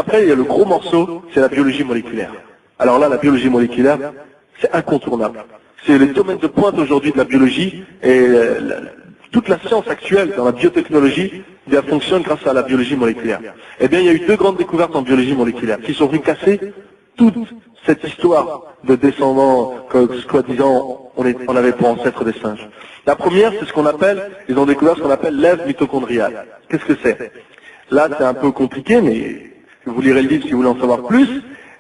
Après, il y a le gros morceau, c'est la biologie moléculaire. Alors là, la biologie moléculaire, c'est incontournable. C'est le domaine de pointe aujourd'hui de la biologie et toute la science actuelle dans la biotechnologie fonctionne grâce à la biologie moléculaire. Eh bien, il y a eu deux grandes découvertes en biologie moléculaire qui sont venues casser toute cette histoire de descendants que, soi-disant, on avait pour ancêtre des singes. La première, c'est ce qu'on appelle, ils ont découvert ce qu'on appelle l'ève mitochondriale. Qu'est-ce que c'est? Là, c'est un peu compliqué, mais vous lirez le livre si vous voulez en savoir plus.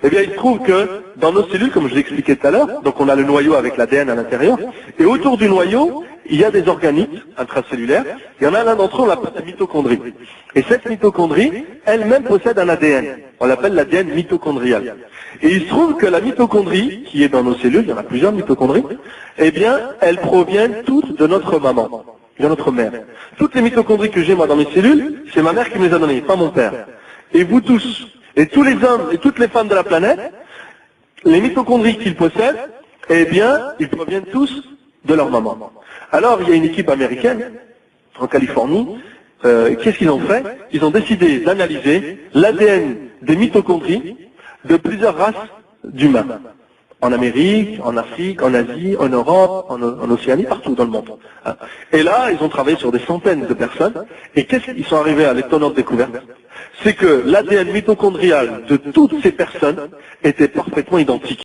Eh bien, il se trouve que dans nos cellules, comme je l'ai expliqué tout à l'heure, donc on a le noyau avec l'ADN à l'intérieur, et autour du noyau, il y a des organites intracellulaires. Il y en a l'un d'entre eux, on l'appelle la mitochondrie. Et cette mitochondrie, elle-même possède un ADN. On l'appelle l'ADN mitochondrial. Et il se trouve que la mitochondrie, qui est dans nos cellules, il y en a plusieurs mitochondries, eh bien, elles proviennent toutes de notre maman, de notre mère. Toutes les mitochondries que j'ai moi dans mes cellules, c'est ma mère qui me les a données, pas mon père. Et vous tous, et tous les hommes et toutes les femmes de la planète, les mitochondries qu'ils possèdent, eh bien, ils proviennent tous de leur maman. Alors, il y a une équipe américaine, en Californie, qu'est-ce qu'ils ont fait? Ils ont décidé d'analyser l'ADN des mitochondries de plusieurs races d'humains. En Amérique, en Afrique, en Asie, en Europe, en Océanie, partout dans le monde. Et là, ils ont travaillé sur des centaines de personnes, et qu'est-ce qu'ils sont arrivés à l'étonnante découverte? C'est que l'ADN mitochondrial de toutes ces personnes était parfaitement identique.